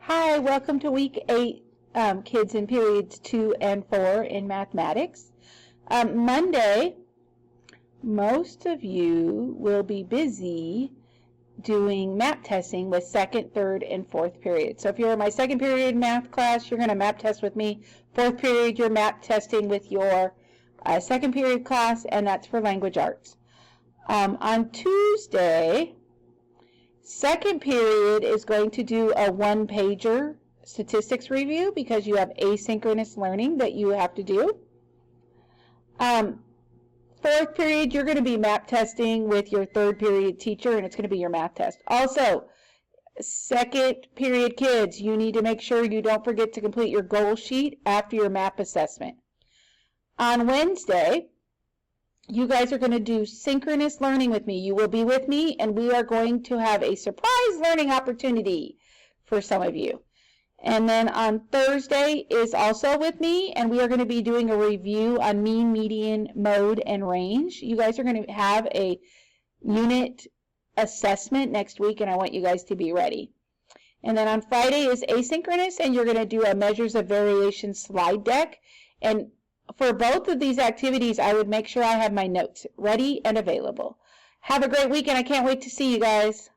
Hi, welcome to week 8, kids in periods 2 and 4 in mathematics. Monday, most of you will be busy doing map testing with second, third, and fourth period. So if you're in my second period math class, you're going to map test with me. Fourth period, you're map testing with your second period class, and that's for language arts. On Tuesday, second period is going to do a one-pager statistics review because you have asynchronous learning that you have to do. Fourth period, you're going to be map testing with your third period teacher, and it's going to be your math test. Also, second period kids, you need to make sure you don't forget to complete your goal sheet after your map assessment. On Wednesday, you guys are going to do synchronous learning with me. You will be with me, and we are going to have a surprise learning opportunity for some of you. And then on Thursday is also with me, and we are going to be doing a review on mean, median, mode, and range. You guys are going to have a unit assessment next week, and I want you guys to be ready. And then on Friday is asynchronous, and you're going to do a measures of variation slide deck. And for both of these activities, I would make sure I have my notes ready and available. Have a great weekend. I can't wait to see you guys.